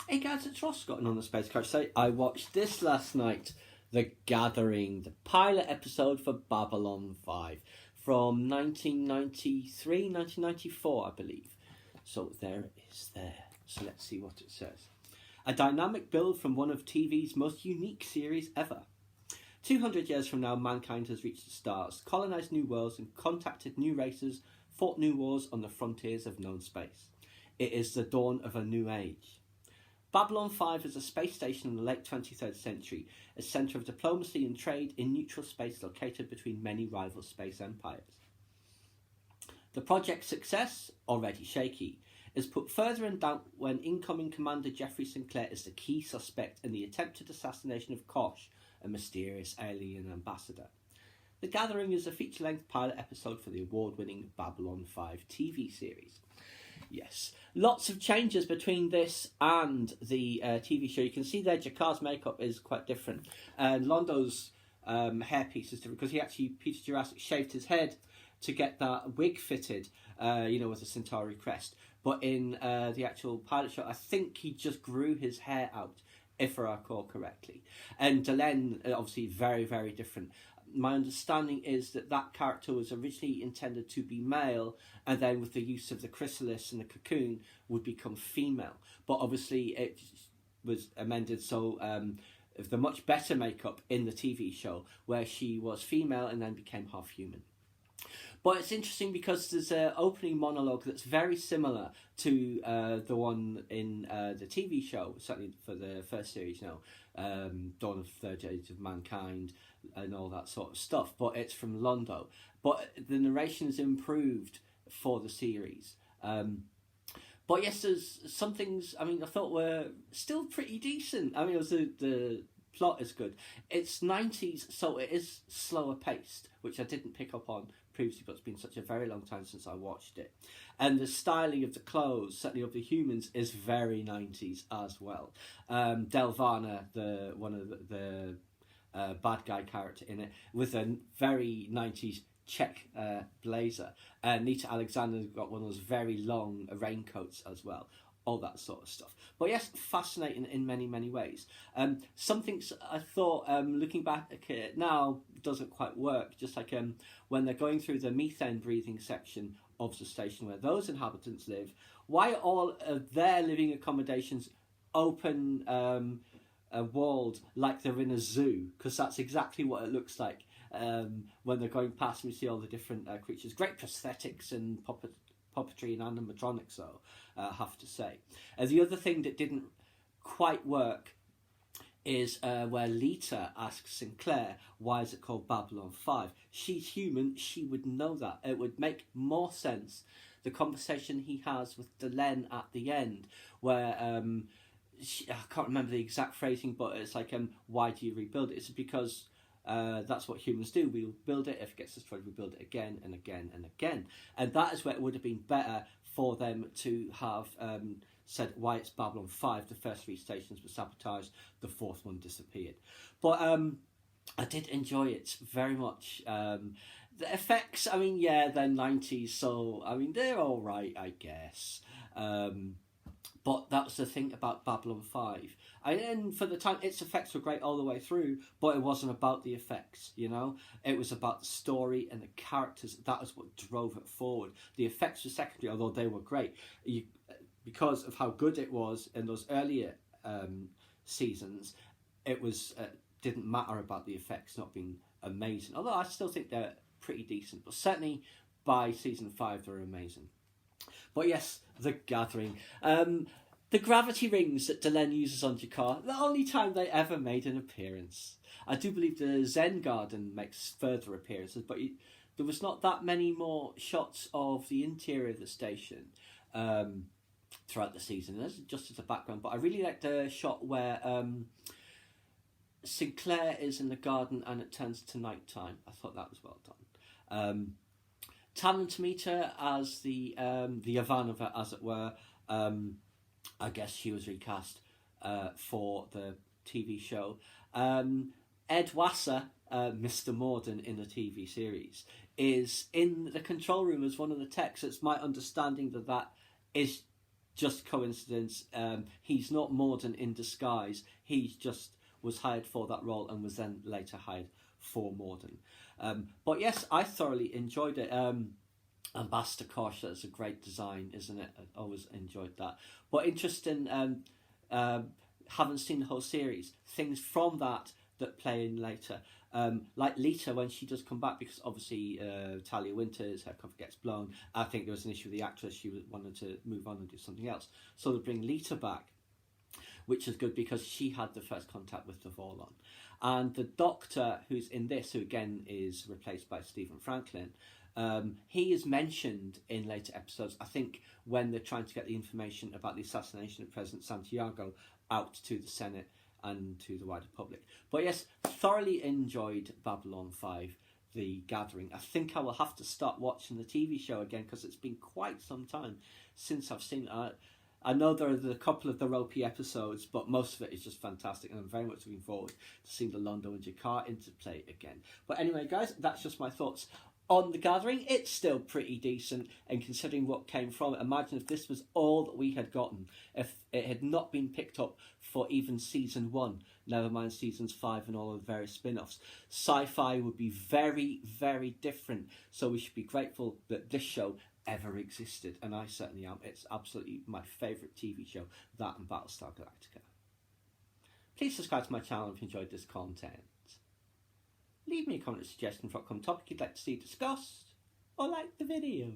Hey guys, it's Ross Scotland on the Space Coach. So I watched this last night, The Gathering, the pilot episode for Babylon 5 from 1993, 1994, I believe. So there it is there. So let's see what it says. A dynamic build from one of TV's most unique series ever. 200 years from now, mankind has reached the stars, colonised new worlds and contacted new races, fought new wars on the frontiers of known space. It is the dawn of a new age. Babylon 5 is a space station in the late 23rd century, a centre of diplomacy and trade in neutral space located between many rival space empires. The project's success, already shaky, is put further in doubt when incoming Commander Jeffrey Sinclair is the key suspect in the attempted assassination of Kosh, a mysterious alien ambassador. The Gathering is a feature-length pilot episode for the award-winning Babylon 5 TV series. Yes, lots of changes between this and the TV show. You can see there Jakar's makeup is quite different. Londo's hairpiece is different because Peter Jurassic shaved his head to get that wig fitted, with a Centauri crest. But in the actual pilot show, I think he just grew his hair out, if I recall correctly. And Delenn, obviously very, very different. My understanding is that character was originally intended to be male, and then with the use of the chrysalis and the cocoon would become female. But obviously it was amended so the much better makeup in the TV show, where she was female and then became half human. But it's interesting because there's an opening monologue that's very similar to the one in the TV show, certainly for the first series, Dawn of the Third Age of Mankind and all that sort of stuff. But it's from Londo. But the narration is improved for the series. But yes, there's some things, I thought were still pretty decent. The plot is good. It's 90s, so it is slower paced, which I didn't pick up on previously, but it's been such a very long time since I watched it. And the styling of the clothes, certainly of the humans, is very 90s as well. Delvana, one of the bad guy character in it, with a very 90s check blazer. Nita Alexander's got one of those very long raincoats as well. All that sort of stuff. But yes, fascinating in many, many ways. Some things I thought, looking back at it now, doesn't quite work. Just like when they're going through the methane breathing section of the station where those inhabitants live, why are all of their living accommodations open, walled, like they're in a zoo? Because that's exactly what it looks like when they're going past and we see all the different creatures. Great prosthetics and puppetry and animatronics, though, I have to say. The other thing that didn't quite work is where Lita asks Sinclair, why is it called Babylon 5? She's human, she would know that. It would make more sense, the conversation he has with Delenn at the end, where I can't remember the exact phrasing, but it's like, why do you rebuild it? It's because that's what humans do. We'll build it. If it gets destroyed, we build it again and again and again. And that is where it would have been better for them to have said why it's Babylon 5. The first 3 stations were sabotaged. The 4th one disappeared. But I did enjoy it very much. The effects, they're 90s, so, they're all right, I guess. But that was the thing about Babylon 5. And for the time, its effects were great all the way through, but it wasn't about the effects, It was about the story and the characters. That was what drove it forward. The effects were secondary, although they were great. Because of how good it was in those earlier seasons, it was didn't matter about the effects not being amazing. Although I still think they're pretty decent. But certainly by season 5, they're amazing. But yes, The Gathering. The gravity rings that Delenn uses on Jakar, the only time they ever made an appearance. I do believe the Zen Garden makes further appearances, but there was not that many more shots of the interior of the station throughout the season. That's just as a background, but I really liked the shot where Sinclair is in the garden and it turns to night time. I thought that was well done. Talent meter as the Ivanova, as it were. I guess she was recast for the TV show. Ed Wasser, Mr. Morden in the TV series, is in the control room as one of the techs. It's my understanding that is just coincidence. He's not Morden in disguise. He just was hired for that role and was then later hired for Morden. But yes, I thoroughly enjoyed it. Ambassador Kosh, that's a great design, isn't it? I always enjoyed that. But interesting, haven't seen the whole series. Things from that play in later. Like Lita, when she does come back, because obviously Talia Winters, her cover gets blown. I think there was an issue with the actress. She wanted to move on and do something else. So they bring Lita back, which is good because she had the first contact with the Vorlon. And the Doctor, who's in this, who again is replaced by Stephen Franklin, he is mentioned in later episodes, I think, when they're trying to get the information about the assassination of President Santiago out to the Senate and to the wider public. But yes, thoroughly enjoyed Babylon 5, The Gathering. I think I will have to start watching the TV show again because it's been quite some time since I've seen it. I know there are a couple of the ropey episodes, but most of it is just fantastic, and I'm very much looking forward to seeing the Londo and Jakar interplay again. But anyway, guys, that's just my thoughts on The Gathering. It's still pretty decent, and considering what came from it, imagine if this was all that we had gotten, if it had not been picked up for even season 1, never mind seasons 5 and all of the various spin-offs. Sci-fi would be very, very different, so we should be grateful that this show ever existed, and I certainly am. It's absolutely my favourite TV show, that and Battlestar Galactica. Please subscribe to my channel if you enjoyed this content. Leave me a comment or suggestion for a upcoming topic you'd like to see discussed, or like the video.